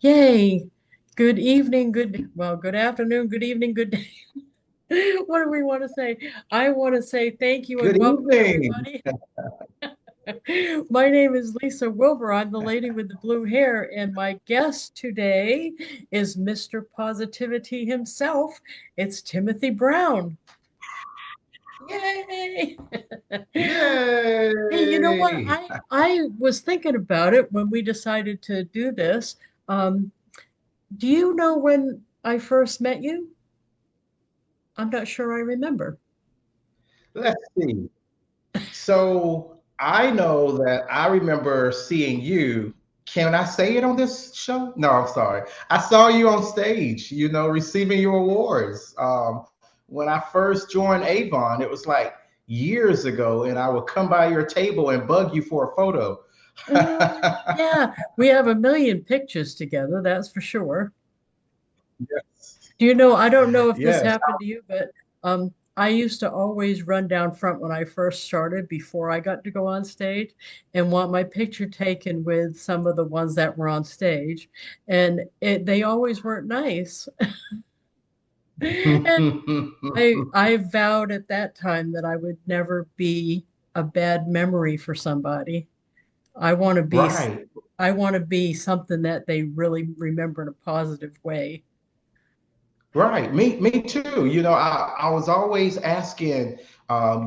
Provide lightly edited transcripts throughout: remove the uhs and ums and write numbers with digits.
Yay. Good evening, good afternoon, good evening, good day. What do we want to say? I want to say thank you and Good welcome evening. everybody. My name is Lisa Wilbur. I'm the lady with the blue hair, and my guest today is Mr. Positivity himself. It's Timothy Brown. Yay! Hey, you know what? Yay. I was thinking about it when we decided to do this. Um, do you know when I first met you? I'm not sure I remember. Let's see. So I know that I remember seeing you. Can I say it on this show? No, I'm sorry. I saw you on stage, receiving your awards. When I first joined Avon, it was like years ago, and I would come by your table and bug you for a photo. Yeah, we have a million pictures together, that's for sure. Yes. Do you know, I don't know if this Yes. happened to you, but I used to always run down front when I first started before I got to go on stage and want my picture taken with some of the ones that were on stage. And they always weren't nice. And I vowed at that time that I would never be a bad memory for somebody. I want to be Right. I want to be something that they really remember in a positive way. Right, me too. I was always asking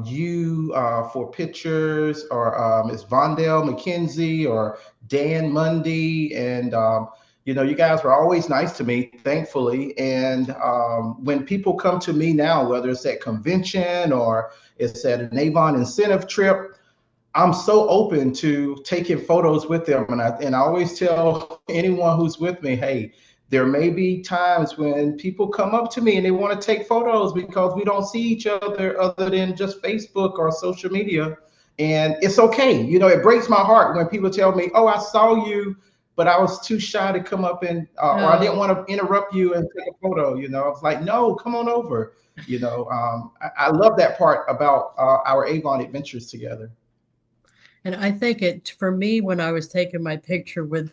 you for pictures, or it's Vondell McKenzie or Dan Mundy, and you guys were always nice to me, thankfully. And when people come to me now, whether it's at convention or it's at an Avon incentive trip, I'm so open to taking photos with them, and I always tell anyone who's with me, hey, there may be times when people come up to me and they want to take photos because we don't see each other than just Facebook or social media, and it's okay. It breaks my heart when people tell me, "Oh, I saw you, but I was too shy to come up and or I didn't Oh, want to interrupt you and take a photo." I was like, "No, come on over." I love that part about our Avon adventures together. and I think it for me when I was taking my picture with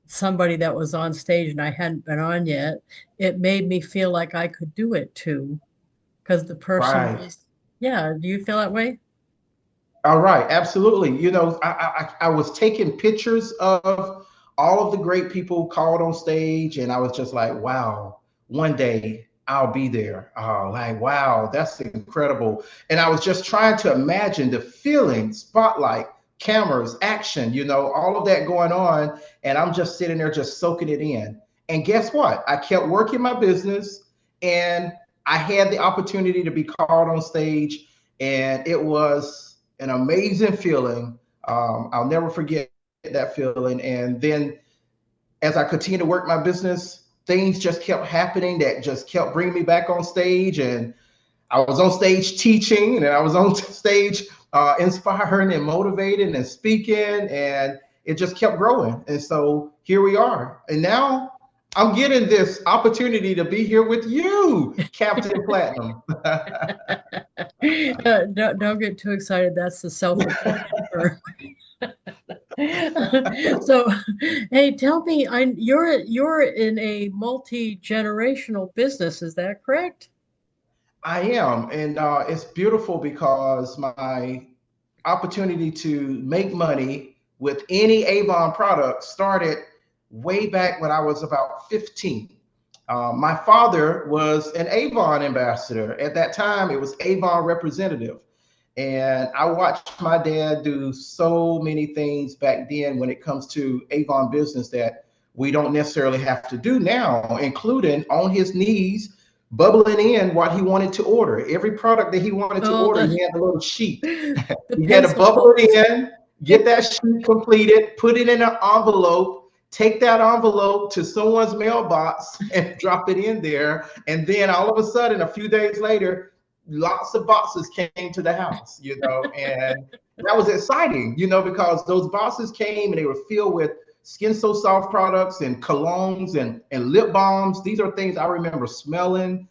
somebody that was on stage and I hadn't been on yet, it made me feel like I could do it too because the person Right. was, yeah, do you feel that way? All right, absolutely. I was taking pictures of all of the great people called on stage, and I was just like, wow, one day I'll be there. Oh, like, wow, that's incredible. And I was just trying to imagine the feeling, spotlight, cameras, action, all of that going on. And I'm just sitting there just soaking it in. And guess what? I kept working my business, and I had the opportunity to be called on stage, and it was an amazing feeling. I'll never forget that feeling. And then as I continued to work my business, things just kept happening that just kept bringing me back on stage. And I was on stage teaching, and I was on stage inspiring and motivating and speaking, and it just kept growing. And so here we are. And now I'm getting this opportunity to be here with you, Captain Platinum. Don't get too excited. That's the self-appointed term. So, hey, tell me, you're in a multi-generational business, is that correct? I am, and it's beautiful because my opportunity to make money with any Avon product started way back when I was about 15. My father was an Avon ambassador. At that time, it was Avon representative. And I watched my dad do so many things back then when it comes to Avon business that we don't necessarily have to do now, including on his knees, bubbling in what he wanted to order. Every product that he wanted to Oh, order, he had a little sheet. the You had to pencil bubble it pose. in, get that sheet completed, put it in an envelope, take that envelope to someone's mailbox and drop it in there. And then all of a sudden, a few days later, lots of boxes came to the house, and that was exciting, because those boxes came and they were filled with Skin So Soft products and colognes and lip balms. These are things I remember smelling,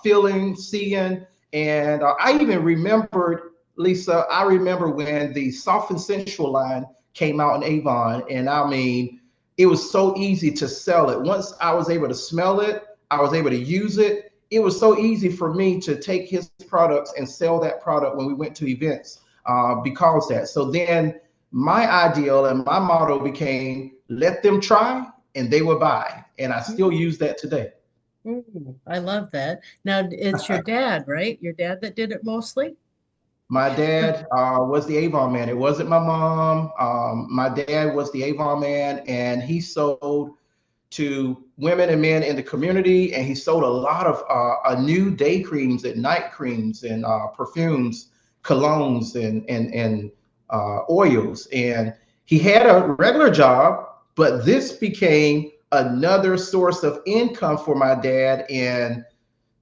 feeling, seeing. And I even remembered, Lisa, I remember when the Soft and Sensual line came out in Avon. And I mean, it was so easy to sell it. Once I was able to smell it, I was able to use it. It was so easy for me to take his products and sell that product when we went to events because that. So then my ideal and my motto became let them try and they will buy. And I still use that today. Ooh, I love that. Now it's your dad, right? Your dad that did it mostly? My dad was the Avon man. It wasn't my mom. My dad was the Avon man, and he sold to women and men in the community, and he sold a lot of new day creams and night creams and perfumes, colognes, and oils. And he had a regular job, but this became another source of income for my dad. And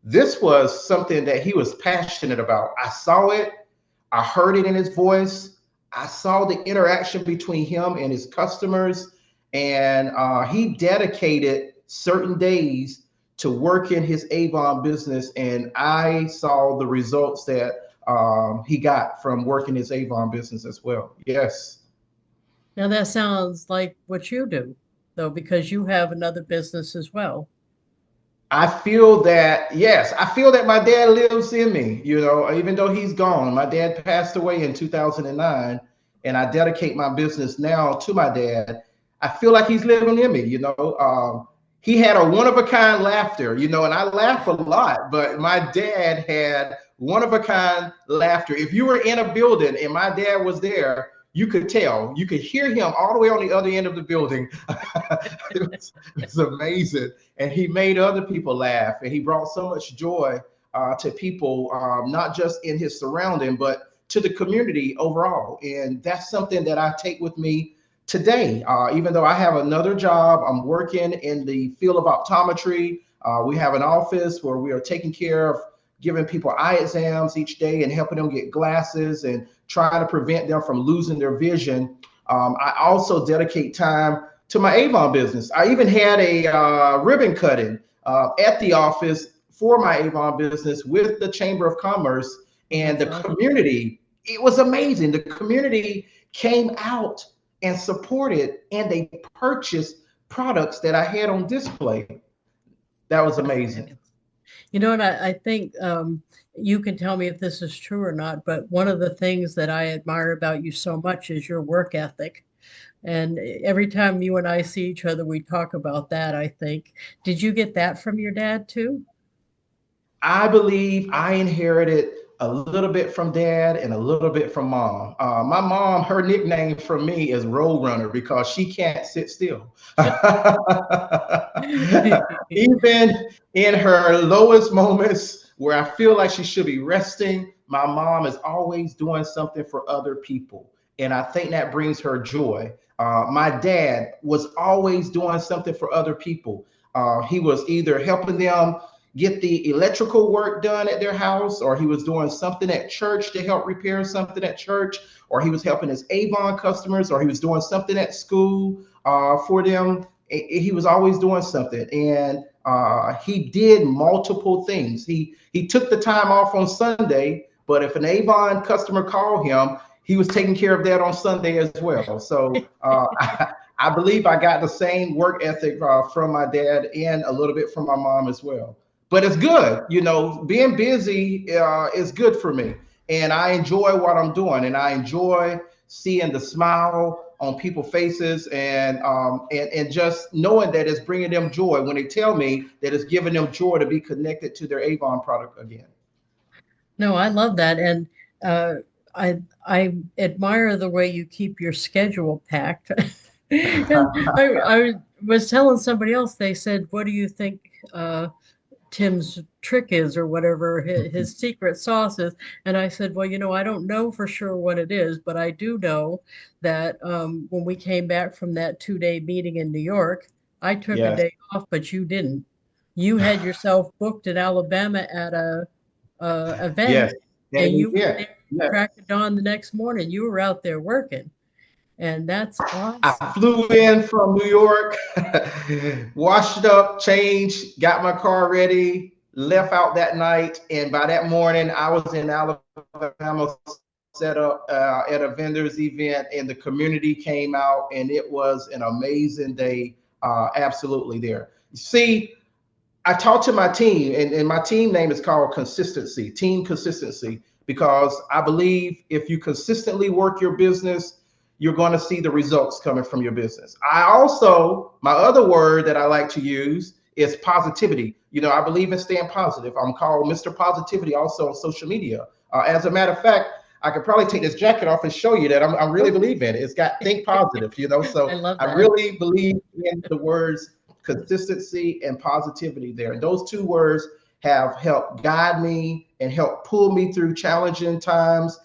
this was something that he was passionate about. I saw it. I heard it in his voice. I saw the interaction between him and his customers, and he dedicated certain days to work in his Avon business. And I saw the results that he got from working his Avon business as well. Yes. Now that sounds like what you do, though, because you have another business as well. I feel that, yes, I feel that my dad lives in me, even though he's gone. My dad passed away in 2009, and I dedicate my business now to my dad. I feel like he's living in me. He had a one of a kind laughter, and I laugh a lot, but my dad had one of a kind laughter. If you were in a building and my dad was there, you could tell. You could hear him all the way on the other end of the building. It was amazing. And he made other people laugh, and he brought so much joy to people, not just in his surrounding, but to the community overall. And that's something that I take with me today. Even though I have another job, I'm working in the field of optometry. We have an office where we are taking care of giving people eye exams each day and helping them get glasses and trying to prevent them from losing their vision. I also dedicate time to my Avon business. I even had a ribbon cutting at the office for my Avon business with the Chamber of Commerce and That's the awesome. community. It was amazing. The community came out and supported, and they purchased products that I had on display. That was That's amazing. fabulous. You know what? I think you can tell me if this is true or not, but one of the things that I admire about you so much is your work ethic. And every time you and I see each other, we talk about that, I think. Did you get that from your dad too? I believe I inherited a little bit from dad and a little bit from mom. My mom, her nickname for me is Road Runner because she can't sit still. Even in her lowest moments where I feel like she should be resting, my mom is always doing something for other people. And I think that brings her joy. My dad was always doing something for other people. He was either helping them get the electrical work done at their house, or he was doing something at church to help repair something at church, or he was helping his Avon customers, or he was doing something at school for them. He was always doing something, and he did multiple things. He took the time off on Sunday, but if an Avon customer called him, he was taking care of that on Sunday as well. So I believe I got the same work ethic from my dad and a little bit from my mom as well. But it's good, being busy is good for me. And I enjoy what I'm doing, and I enjoy seeing the smile on people's faces, and just knowing that it's bringing them joy when they tell me that it's giving them joy to be connected to their Avon product again. No, I love that. And uh, I admire the way you keep your schedule packed. And I was telling somebody else, they said, what do you think Tim's trick is or whatever his secret sauce is? And I said, well, I don't know for sure what it is, but I do know that when we came back from that 2-day meeting in New York, I took a Yes. day off, but you didn't. You had yourself booked in Alabama at a Yes. event, Yeah, and you were yeah. there Yeah. crack of dawn the next morning. You were out there working, and that's I awesome. flew in from New York, washed up, changed, got my car ready, left out that night, and by that morning I was in Alabama set up at a vendor's event, and the community came out, and it was an amazing day. Absolutely there. See, I talk to my team, and my team name is called Consistency, Team Consistency, because I believe if you consistently work your business, you're going to see the results coming from your business. I also, my other word that I like to use is positivity. I believe in staying positive. I'm called Mr. Positivity also on social media. As a matter of fact, I could probably take this jacket off and show you that I really Oh, believe in it. It's got think positive, I so love I that. really believe in the words consistency and positivity there. And those two words have helped guide me and help pull me through challenging times.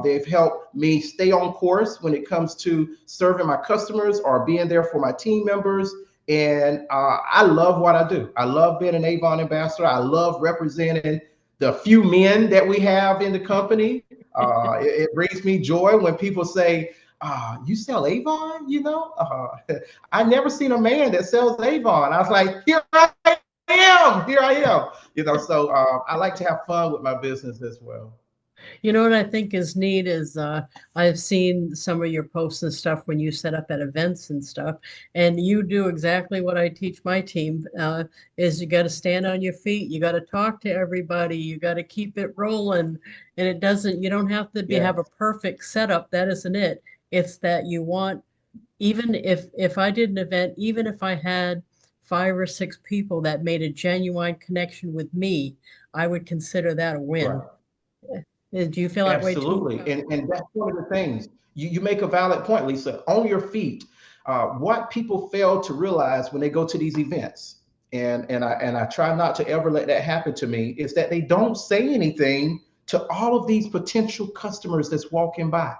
They've helped me stay on course when it comes to serving my customers or being there for my team members. And I love what I do. I love being an Avon ambassador. I love representing the few men that we have in the company. It brings me joy when people say, you sell Avon? I never seen a man that sells Avon. I was like, here I am. So I like to have fun with my business as well. You know what I think is neat is I've seen some of your posts and stuff when you set up at events and stuff, and you do exactly what I teach my team is you got to stand on your feet, you got to talk to everybody, you got to keep it rolling, and you don't have to have a Yes, perfect setup. That isn't it. It's that you want, even if I did an event, even if I had 5 or 6 people that made a genuine connection with me, I would consider that a win. right. Do you feel that way too? Absolutely. And that's one of the things. You make a valid point, Lisa. On your feet, what people fail to realize when they go to these events, and I try not to ever let that happen to me, is that they don't say anything to all of these potential customers that's walking by.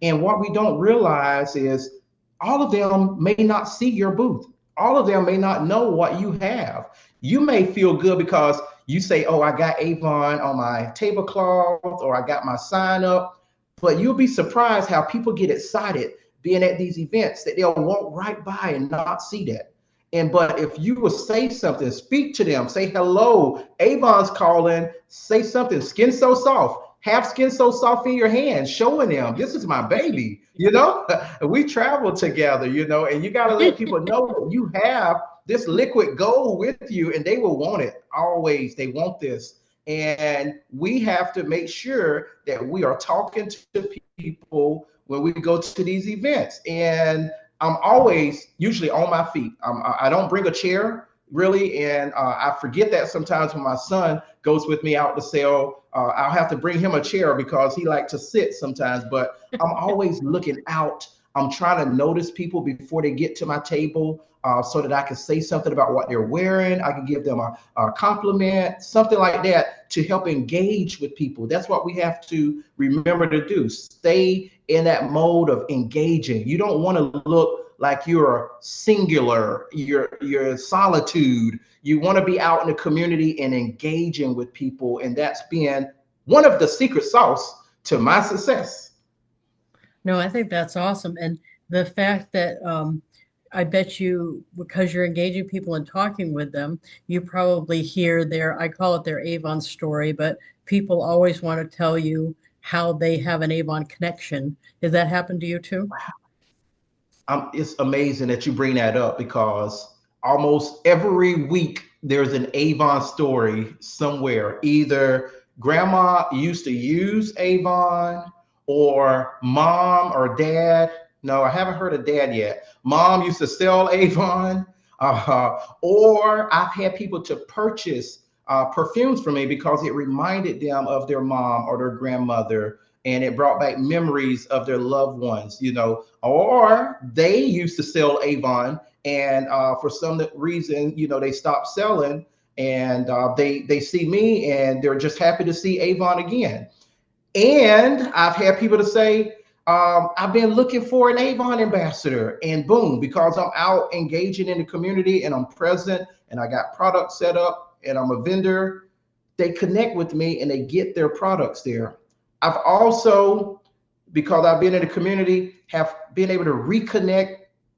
And what we don't realize is all of them may not see your booth. All of them may not know what you have. You may feel good because you say, "Oh, I got Avon on my tablecloth, or I got my sign up," but you'll be surprised how people get excited being at these events that they'll walk right by and not see that. And but if you will say something, speak to them, say hello, Avon's calling, say something, skin so soft. Have skin so soft in your hands, showing them this is my baby. We travel together, and you got to let people know that you have this liquid gold with you, and they will want it always. They want this. And we have to make sure that we are talking to people when we go to these events. And I'm always usually on my feet. I don't bring a chair really, and I forget that sometimes when my son goes with me out to sell. I'll have to bring him a chair because he likes to sit sometimes. But I'm always looking out. I'm trying to notice people before they get to my table, so that I can say something about what they're wearing. I can give them a compliment, something like that, to help engage with people. That's what we have to remember to do. Stay in that mode of engaging. You don't want to look like you're singular, you're solitude. You want to be out in the community and engaging with people. And that's been one of the secret sauce to my success. No, I think that's awesome. And the fact that I bet you, because you're engaging people and talking with them, you probably hear I call it their Avon story, but people always want to tell you how they have an Avon connection. Has that happened to you too? It's amazing that you bring that up because almost every week there's an Avon story somewhere. Either grandma used to use Avon, or mom or dad. No, I haven't heard of dad yet. Mom used to sell Avon, or I've had people to purchase perfumes for me because it reminded them of their mom or their grandmother, and it brought back memories of their loved ones, or they used to sell Avon, and for some reason, they stopped selling, and they see me and they're just happy to see Avon again. And I've had people to say, I've been looking for an Avon ambassador, and boom, because I'm out engaging in the community and I'm present and I got products set up and I'm a vendor, they connect with me and they get their products there. I've also, because I've been in the community, have been able to reconnect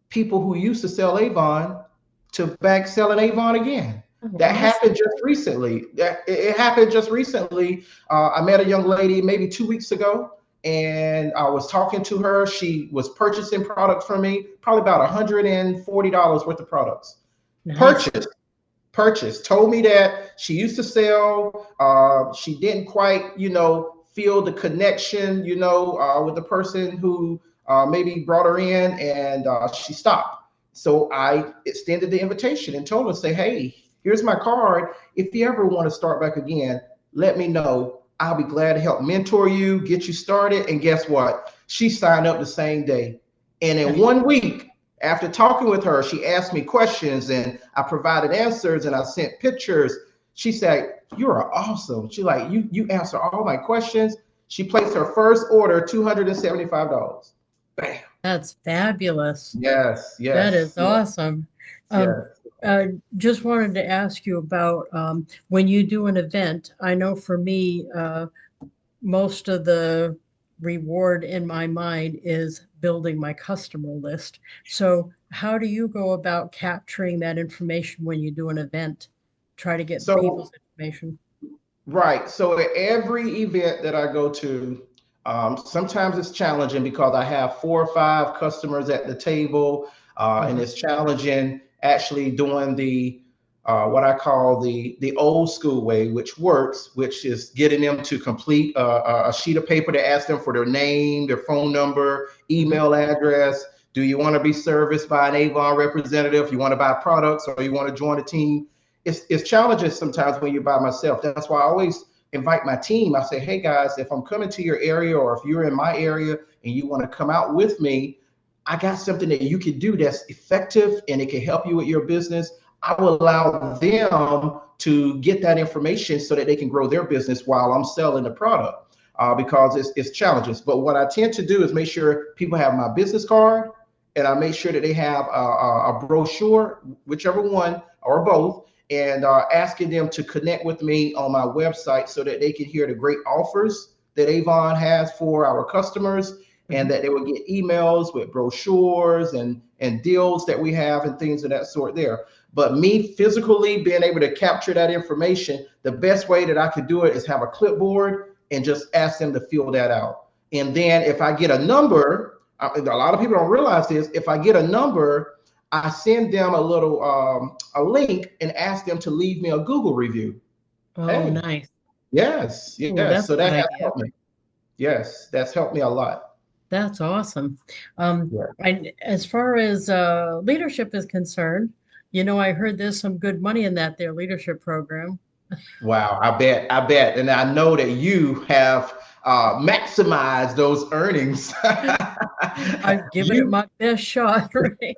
people who used to sell Avon to back selling Avon again. Oh, That happened awesome. just recently. It happened just recently. I met a young lady maybe 2 weeks ago, and I was talking to her. She was purchasing products from me, probably about $140 worth of products. Nice. Purchased told me that she used to sell. She didn't quite, feel the connection, with the person who maybe brought her in, and she stopped. So I extended the invitation and told her, say, hey, here's my card. If you ever want to start back again, let me know. I'll be glad to help mentor you, get you started. And guess what? She signed up the same day. And in Nice. 1 week, after talking with her, she asked me questions and I provided answers and I sent pictures. She said, "You are awesome." She like, you answer all my questions. She placed her first order, $275. Bam. That's fabulous. Yes, That yes, is yes, awesome. Um, yes. just wanted to ask you about when you do an event. I know for me, most of the reward in my mind is building my customer list. So, how do you go about capturing that information when you do an event? Try to get So people's information. right. So at every event that I go to, sometimes it's challenging because I have 4 or 5 customers at the table, and Uh-huh. it's challenging actually doing the what I call the old school way, which works, which is getting them to complete a sheet of paper to ask them for their name, their phone number, Mhm. email address. Do you want to be serviced by an Avon representative? You want to buy products, or you want to join a team? It's challenging sometimes when you're by myself. That's why I always invite my team. I say, hey guys, if I'm coming to your area or if you're in my area and you want to come out with me, I got something that you can do that's effective and it can help you with your business. I will allow them to get that information so that they can grow their business while I'm selling the product, because it's challenges. But what I tend to do is make sure people have my business card, and I make sure that they have a brochure, whichever one or both, and asking them to connect with me on my website so that they can hear the great offers that Avon has for our customers, and Mhm. that they will get emails with brochures and deals that we have and things of that sort there. But me physically being able to capture that information, the best way that I could do it is have a clipboard and just ask them to fill that out. And then if I get a number, a lot of people don't realize this, if I get a number, I send them a link and ask them to leave me a Google review. Oh, Hey, nice. yes, Oh, yes. that's So a good that has idea. helped me. Yes, that's helped me a lot. That's awesome. Yeah. As far as leadership is concerned, I heard there's some good money in that their leadership program. Wow, I bet, and I know that you have maximized those earnings. I've given it you my best shot, right?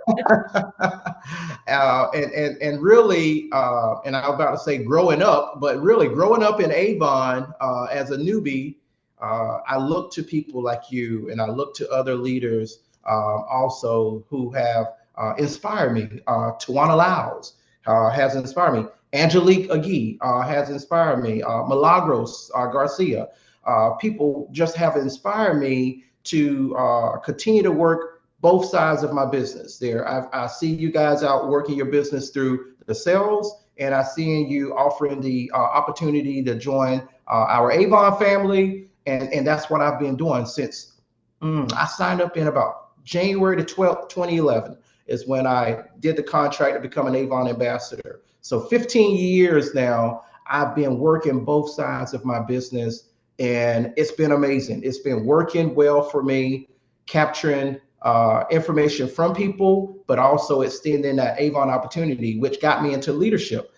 and really, and I was about to say growing up, but really growing up in Avon as a newbie, I look to people like you, and I look to other leaders also who have inspired me. Tawana Lyles has inspired me. Angelique Agee has inspired me. Milagros Garcia. People just have inspired me to continue to work both sides of my business. I see you guys out working your business through the sales, and I see you offering the opportunity to join our Avon family, and that's what I've been doing since I signed up in about January the 12th, 2011 is when I did the contract to become an Avon ambassador. So 15 years now, I've been working both sides of my business, and it's been amazing. It's been working well for me, capturing information from people, but also extending that Avon opportunity, which got me into leadership.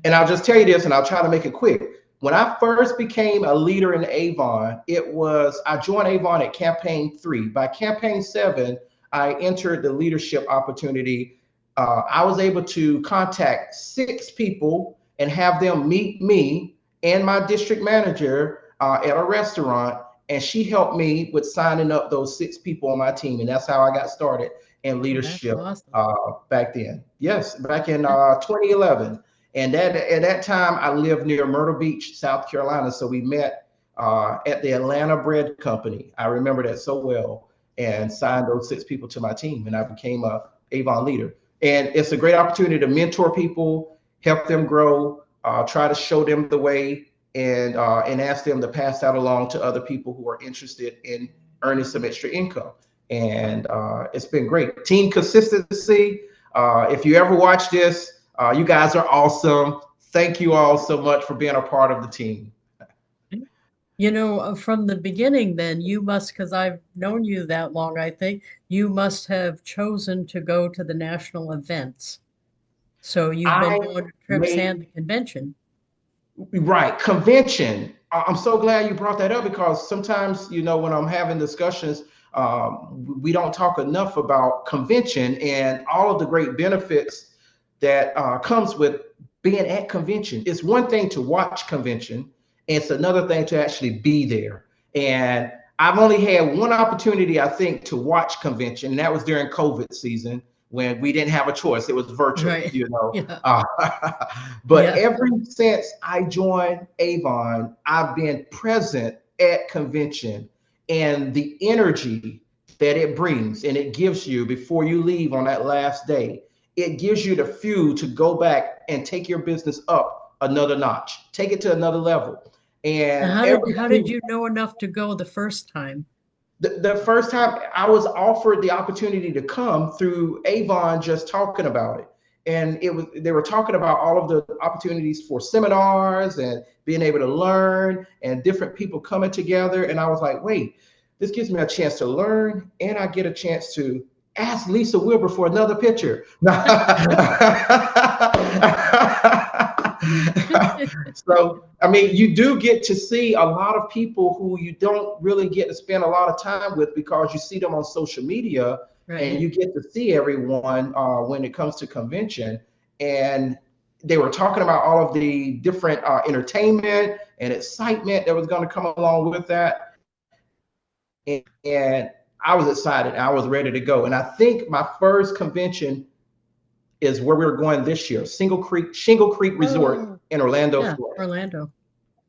And I'll just tell you this, and I'll try to make it quick. When I first became a leader in Avon, I joined Avon at campaign 3. By campaign 7, I entered the leadership opportunity. I was able to contact 6 people and have them meet me and my district manager at a restaurant. And she helped me with signing up those 6 people on my team. And that's how I got started in Oh, that's leadership awesome. back then. Yes, back in That, 2011. And at that time, I lived near Myrtle Beach, South Carolina. So we met at the Atlanta Bread Company. I remember that so well, and signed those 6 people to my team. And I became a Avon leader. And it's a great opportunity to mentor people, help them grow, try to show them the way. and ask them to pass that along to other people who are interested in earning some extra income. And it's been great. Team consistency. If you ever watch this, you guys are awesome. Thank you all so much for being a part of the team. From the beginning, then you must, because I've known you that long, I think you must have chosen to go to the national events. So you've been I going to trips and made the convention. Right, convention. I'm so glad you brought that up because sometimes, when I'm having discussions, we don't talk enough about convention and all of the great benefits that comes with being at convention. It's one thing to watch convention, and it's another thing to actually be there. And I've only had one opportunity, I think, to watch convention, and that was during COVID season when we didn't have a choice. It was virtual, Right. Yeah. but Yeah. ever since I joined Avon, I've been present at convention, and the energy that it brings and it gives you before you leave on that last day, it gives you the fuel to go back and take your business up another notch, take it to another level. And And how did everything, you know enough to go the first time? the first time I was offered the opportunity to come through Avon just talking about it. And they were talking about all of the opportunities for seminars and being able to learn and different people coming together. And I was like, wait, this gives me a chance to learn and I get a chance to ask Lisa Wilbur for another picture. So, I mean, you do get to see a lot of people who you don't really get to spend a lot of time with because you see them on social media and Right. you get to see everyone when it comes to convention. And they were talking about all of the different entertainment and excitement that was going to come along with that. And I was excited. I was ready to go. And I think my first convention is where we're going this year, Shingle Creek Resort Oh, in Orlando, yeah, Florida. Orlando.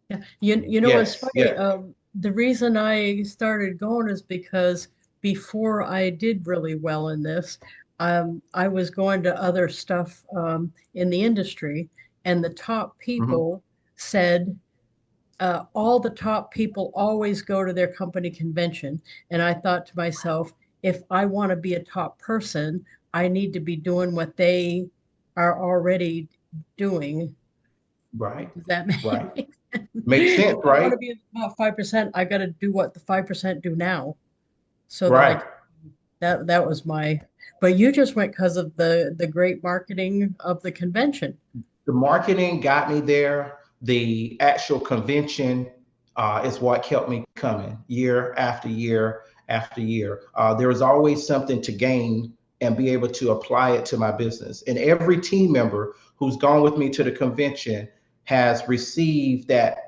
Yeah. It's Yes, funny. yes. The reason I started going is because before I did really well in this, I was going to other stuff in the industry, and the top Mhm. people said all the top people always go to their company convention. And I thought to myself, if I want to be a top person, I need to be doing what they are already doing. Right, Does that right. make sense? Makes sense, If I want right? to be in the top 5%, I got to do what the 5% do now so that I Right. can, that was my, but you just went because of the great marketing of the convention. The marketing got me there. The actual convention is what kept me coming year after year after year. There was always something to gain and be able to apply it to my business. And every team member who's gone with me to the convention has received that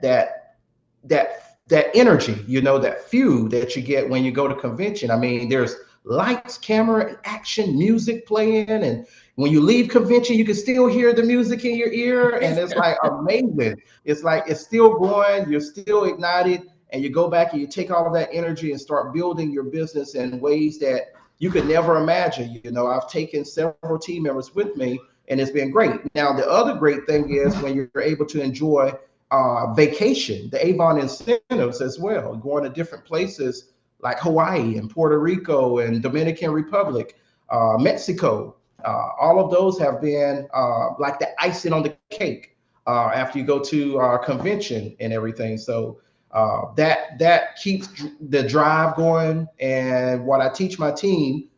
energy, that fuel that you get when you go to convention. I mean, there's lights, camera, and action, music playing, and when you leave convention, you can still hear the music in your ear, and it's like amazing. It's like it's still going, you're still ignited, and you go back and you take all of that energy and start building your business in ways that you could never imagine. I've taken several team members with me, and it's been great. Now, the other great thing is when you're able to enjoy vacation, the Avon incentives as well, going to different places like Hawaii and Puerto Rico and Dominican Republic, Mexico. All of those have been like the icing on the cake after you go to convention and everything. So that keeps the drive going. And what I teach my team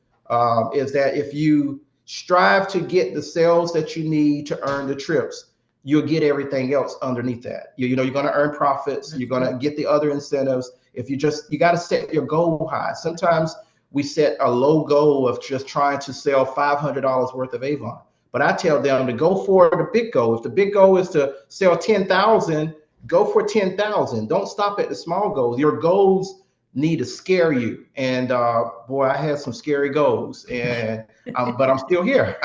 is that if you strive to get the sales that you need to earn the trips, you'll get everything else underneath that. You're going to earn profits. You're That's going right. to get the other incentives. If you got to set your goal high. Sometimes we set a low goal of just trying to sell $500 worth of Avon. But I tell them to go for the big goal. If the big goal is to sell 10,000, go for 10,000. Don't stop at the small goals. Your goals need to scare you. And boy, I had some scary goals, and but I'm still here.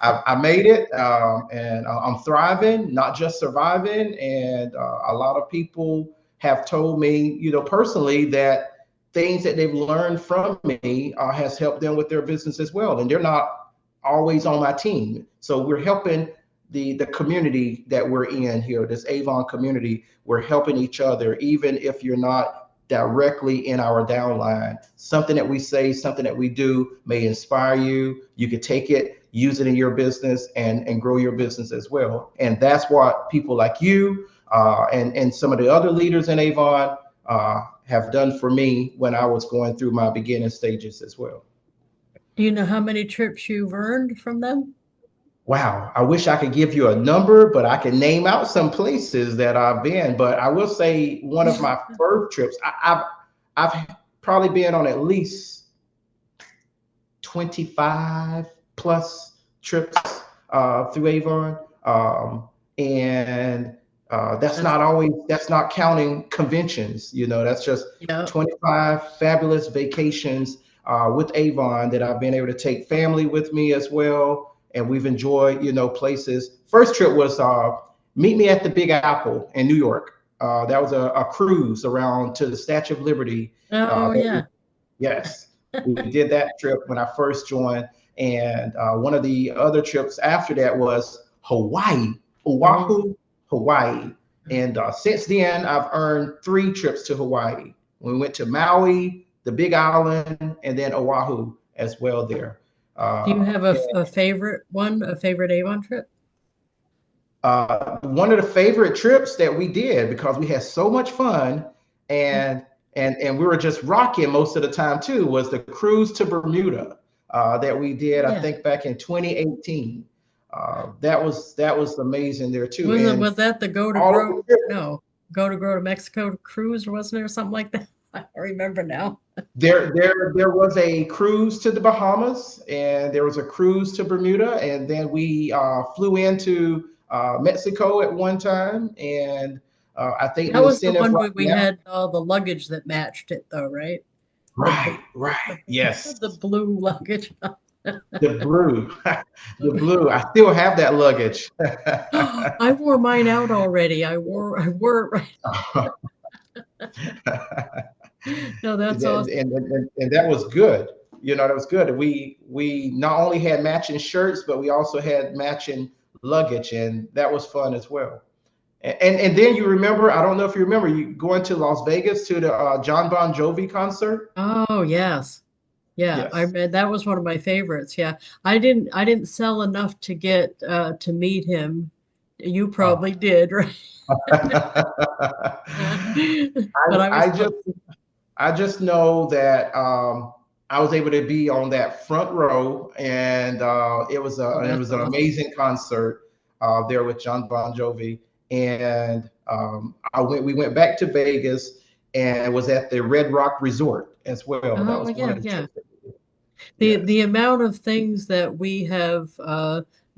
I made it, and I'm thriving, not just surviving. And a lot of people have told me, personally, that things that they've learned from me has helped them with their business as well. And they're not always on my team, so we're helping the community that we're in here, this Avon community. We're helping each other, even if you're not directly in our downline. Something that we say, something that we do may inspire you. You could take it, use it in your business, and grow your business as well. And that's what people like you and some of the other leaders in Avon have done for me when I was going through my beginning stages as well. Do you know how many trips you've earned from them? Wow, I wish I could give you a number, but I can name out some places that I've been. But I will say one of my first trips, I've probably been on at least 25 plus trips through Avon. And That's that's not counting conventions, that's just yeah. 25 fabulous vacations with Avon that I've been able to take family with me as well. And we've enjoyed, places. First trip was meet me at the Big Apple in New York. That was a cruise around to the Statue of Liberty. Oh That we yeah. Yes, we did that trip when I first joined. And one of the other trips after that was Hawaii, Oh, Oahu, Hawaii. And since then, I've earned 3 trips to Hawaii. We went to Maui, the Big Island, and then Oahu as well there. do you have And a favorite one, a favorite Avon trip? one of the favorite trips that we did because we had so much fun and and we were just rocking most of the time too was the cruise to Bermuda that we did I Yeah. think back in 2018. That was amazing there too. Was And that the go to all of the grow? trips, No, go to grow to Mexico cruise, wasn't there something like that? I don't remember now. there was a cruise to the Bahamas and there was a cruise to Bermuda and then we flew into Mexico at one time and I think That the was the incentive one right where we now. had all the luggage that matched it, though, right? The Right, the, right. Yes. the blue luggage. The blue. The blue. I still have that luggage. I wore mine out already. I wore it right. No, that's awesome. And that was good. That was good. We not only had matching shirts, but we also had matching luggage, and that was fun as well. And then you remember, I don't know if you remember, you going to Las Vegas to the John Bon Jovi concert. Oh, yes. Yeah, I Yes. mean that was one of my favorites. Yeah. I didn't sell enough to get to meet him. You Oh. probably did, right? But I was I just I just know that I was able to be on that front row, and oh, it that's was an awesome. amazing concert there with John Bon Jovi. And we went back to Vegas and was at the Red Rock Resort as well. That Oh was one yeah, of the yeah. trips that we did. The Yes. amount of things that we have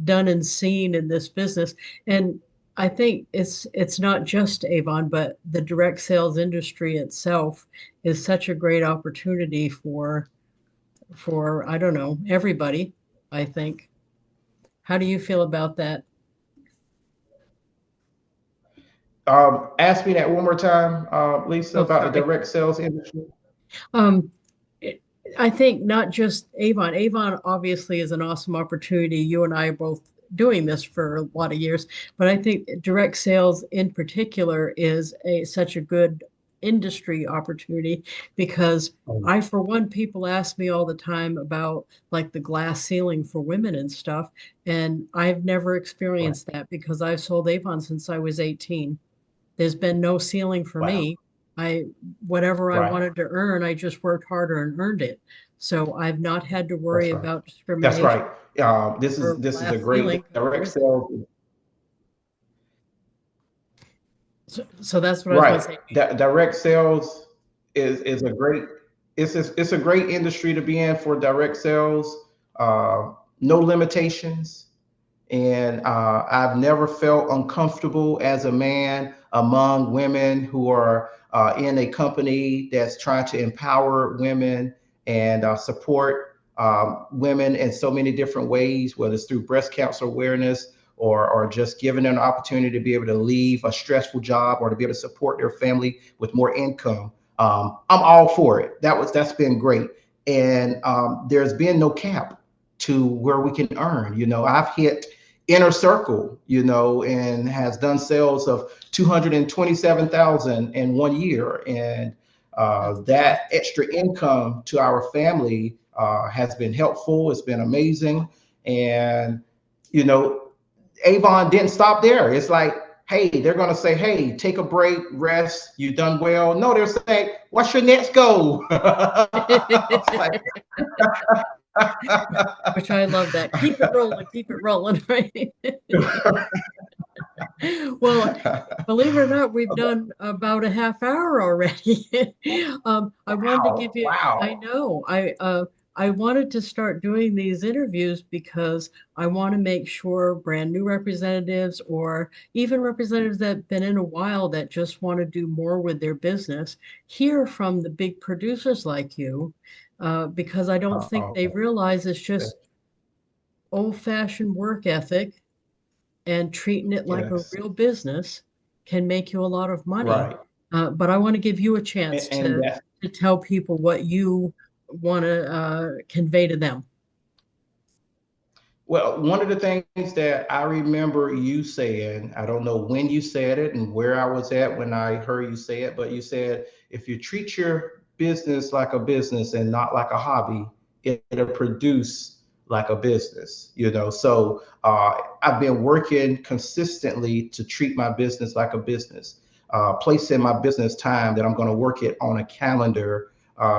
done and seen in this business, and I think it's not just Avon, but the direct sales industry itself is such a great opportunity for I don't know, everybody, I think. How do you feel about that? Ask me that one more time, Lisa, Oh, about the sorry. direct sales industry. Um, it- I think not just Avon. Avon obviously is an awesome opportunity. You and I are both doing this for a lot of years, but I think direct sales in particular is such a good industry opportunity because Oh, I, for one, people ask me all the time about like the glass ceiling for women and stuff, and I've never right. experienced that because I've sold Avon since I was 18. There's been no ceiling for Wow. me. I whatever I Right. wanted to earn, I just worked harder and earned it. So I've not had to worry That's right. about That's discrimination right. This is or this is a glass great ceiling because I've direct always had it. sales. So that's what I was going to Right. say. Direct sales is a great it's a great industry to be in for direct sales. No limitations, and I've never felt uncomfortable as a man among women who are in a company that's trying to empower women and support women in so many different ways, whether it's through breast cancer awareness or just giving them an opportunity to be able to leave a stressful job or to be able to support their family with more income. I'm all for it. That's been great, and there's been no cap to where we can earn. I've hit inner circle, and has done sales of 227,000 in 1 year. And That's that awesome. extra income to our family has been helpful. It's been amazing. And, you know, Avon didn't stop there. It's like, hey, they're going to say, hey, take a break, rest, you done well. No, they're saying, what's your next goal? Like, Which I love that. Keep it rolling, right? Well, believe it or not, we've done about a half hour already. I wanted to give wow, you, I wow. know, I wanted to start doing these interviews because I want to make sure brand new representatives or even representatives that have been in a while that just want to do more with their business hear from the big producers like you, because I don't think they Oh, realize it's just old-fashioned work ethic and treating it like a yes, real business can make you a lot of money. right. But I want to give you a chance And that's to tell people what you want to convey to them. Well, one of the things that I remember you saying, I don't know when you said it and where I was at when I heard you say it, but you said if you treat your business like a business and not like a hobby, it'll produce like a business, So I've been working consistently to treat my business like a business, placing my business time that I'm going to work it on a calendar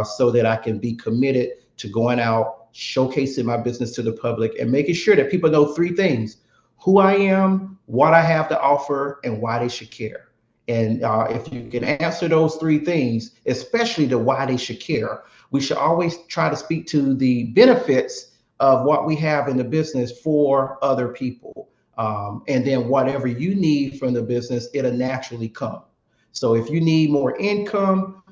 so that I can be committed to going out, showcasing my business to the public, and making sure that people know three things: who I am, what I have to offer, and why they should care. And if you can answer those three things, especially the why they should care, we should always try to speak to the benefits of what we have in the business for other people. And then whatever you need from the business, it'll naturally come. So if you need more income,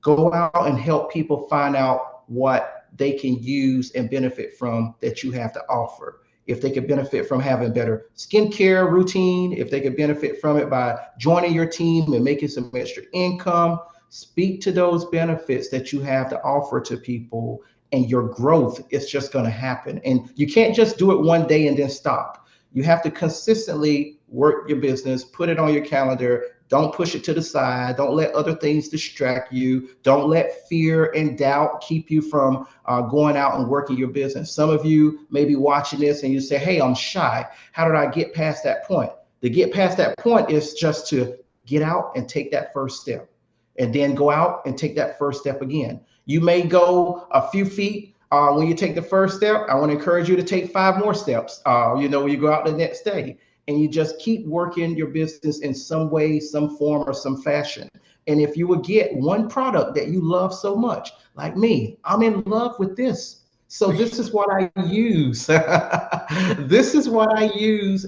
go out and help people find out what they can use and benefit from that you have to offer. If they could benefit from having better skincare routine, if they could benefit from it by joining your team and making some extra income, speak to those benefits that you have to offer to people, and your growth is just going to happen. And you can't just do it one day and then stop. You have to consistently work your business, put it on your calendar. Don't push it to the side. Don't let other things distract you. Don't let fear and doubt keep you from going out and working your business. Some of you may be watching this and you say, hey, I'm shy. How did I get past that point? To get past that point is just to get out and take that first step, and then go out and take that first step again. You may go a few feet when you take the first step. I want to encourage you to take 5 more steps, when you go out the next day, and you just keep working your business in some way, some form, or some fashion. And if you would get one product that you love so much, like me, I'm in love with this. So this is what I use. This is what I use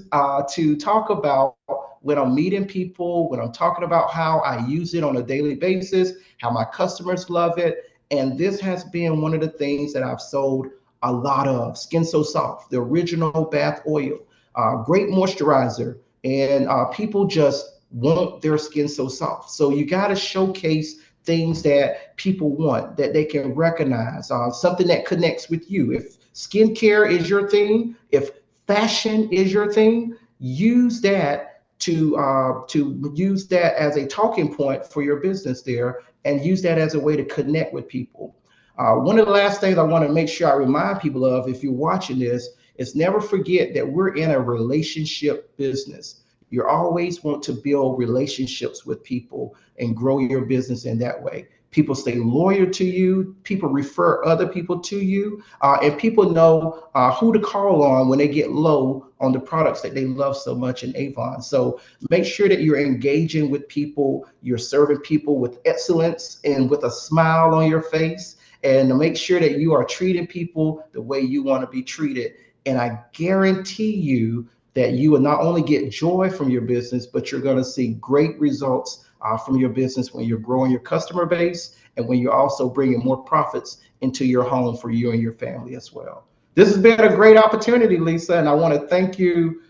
to talk about when I'm meeting people, when I'm talking about how I use it on a daily basis, how my customers love it. And this has been one of the things that I've sold a lot of. Skin So Soft, the original bath oil, great moisturizer, and people just want their skin so soft. So you got to showcase things that people want, that they can recognize, something that connects with you. If skincare is your thing, if fashion is your thing, use that to use that as a talking point for your business there, and use that as a way to connect with people. One of the last things I want to make sure I remind people of, if you're watching this, is never forget that we're in a relationship business. You always want to build relationships with people and grow your business in that way. People stay loyal to you, people refer other people to you, and people know who to call on when they get low on the products that they love so much in Avon. So make sure that you're engaging with people, you're serving people with excellence and with a smile on your face, and make sure that you are treating people the way you want to be treated. And I guarantee you that you will not only get joy from your business, but you're going to see great results from your business when you're growing your customer base, and when you're also bringing more profits into your home for you and your family as well. This has been a great opportunity, Lisa, and I want to thank you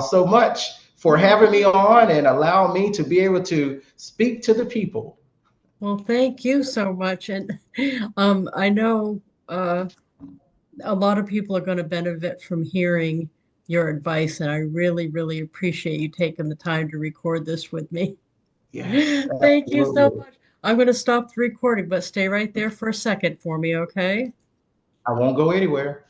so much for Oh, having me on and allowing me to be able to speak to the people. well, thank you so much. And I know a lot of people are going to benefit from hearing your advice, and I really, really appreciate you taking the time to record this with me. Yes, Thank you so absolutely. much. I'm going to stop the recording, but stay right there for a second for me, okay? I won't go anywhere.